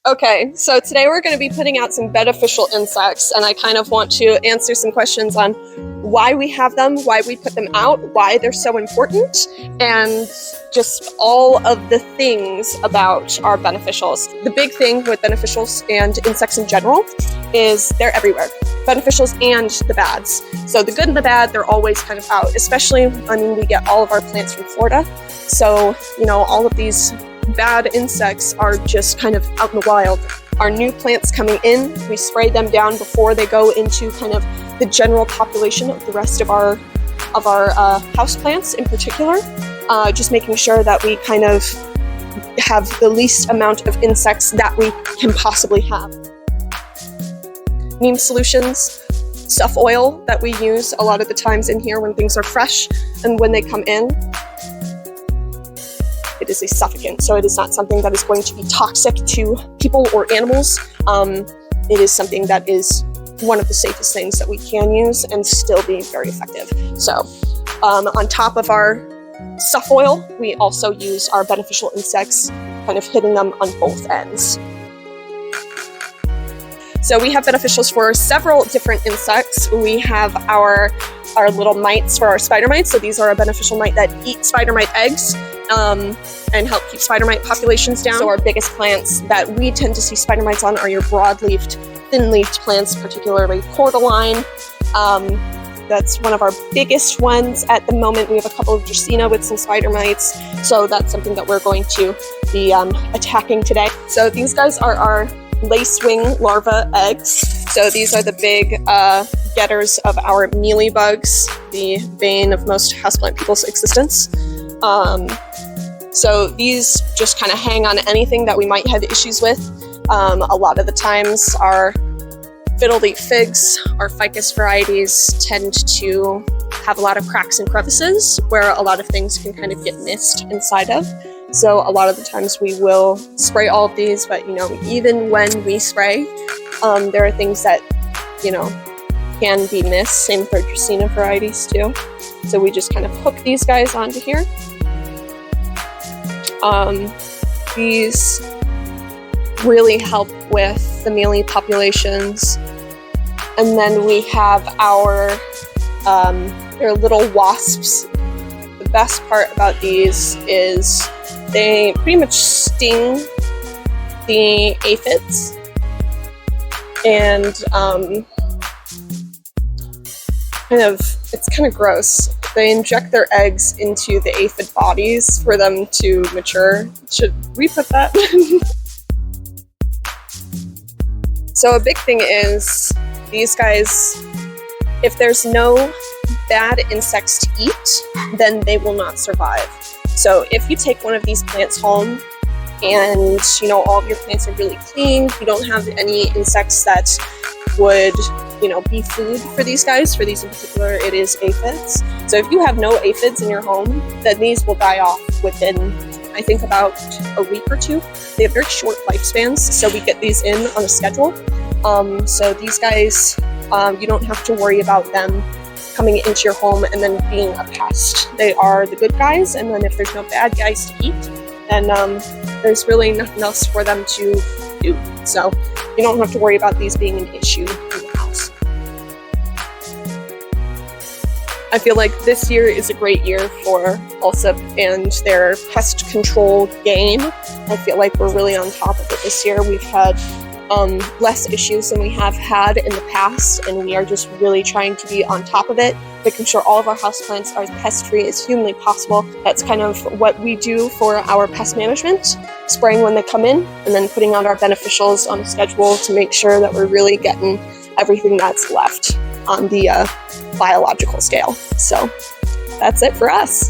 Okay, so today we're going to be putting out some beneficial insects, and I kind of want to answer some questions on why we have them, why we put them out, why they're so important, and just all of the things about our beneficials. The big thing with beneficials and insects in general is they're everywhere. Beneficials and the bads. So the good and the bad, they're always kind of out, especially, we get all of our plants from Florida. So, all of these bad insects are just kind of out in the wild. Our new plants coming in, we spray them down before they go into kind of the general population of the rest of our house plants in particular. Just making sure that we kind of have the least amount of insects that we can possibly have. Neem solutions, suffoil that we use a lot of the times in here when things are fresh and when they come in. It is a suffocant, so it is not something that is going to be toxic to people or animals. It is something that is one of the safest things that we can use and still be very effective. So on top of our suffoil, we also use our beneficial insects, kind of hitting them on both ends. So we have beneficials for several different insects. We have our little mites for our spider mites. So these are a beneficial mite that eat spider mite eggs and help keep spider mite populations down. So our biggest plants that we tend to see spider mites on are your broad-leafed, thin-leafed plants, particularly cordyline. That's one of our biggest ones at the moment. We have a couple of Dracaena with some spider mites. So that's something that we're going to be attacking today. So these guys are our lacewing larva eggs. So these are the big getters of our mealybugs, the bane of most houseplant people's existence. So these just kind of hang on anything that we might have issues with. A lot of the times our fiddle-leaf figs, our ficus varieties, tend to have a lot of cracks and crevices where a lot of things can kind of get missed inside of. So a lot of the times we will spray all of these, but even when we spray, there are things that, can be missed. Same with our Dracaena varieties too. So we just kind of hook these guys onto here. These really help with the mealy populations. And then we have our they're little wasps. The best part about these is they pretty much sting the aphids, and it's kind of gross. They inject their eggs into the aphid bodies for them to mature. Should we put that? So a big thing is these guys, if there's no bad insects to eat, then they will not survive. So if you take one of these plants home and all of your plants are really clean, you don't have any insects that would be food for these guys. For these in particular, it is aphids. So if you have no aphids in your home, then these will die off within, I think, about a week or two. They have very short lifespans, so we get these in on a schedule. So these guys, you don't have to worry about them coming into your home and then being a pest. They are the good guys, and then if there's no bad guys to eat, then there's really nothing else for them to do. So you don't have to worry about these being an issue in the house. I feel like this year is a great year for Alsip and their pest control game. I feel like we're really on top of it this year. We've had less issues than we have had in the past, and we are just really trying to be on top of it, making sure all of our houseplants are as pest-free as humanly possible. That's kind of what we do for our pest management, spraying when they come in, and then putting out our beneficials on a schedule to make sure that we're really getting everything that's left on the biological scale. So that's it for us.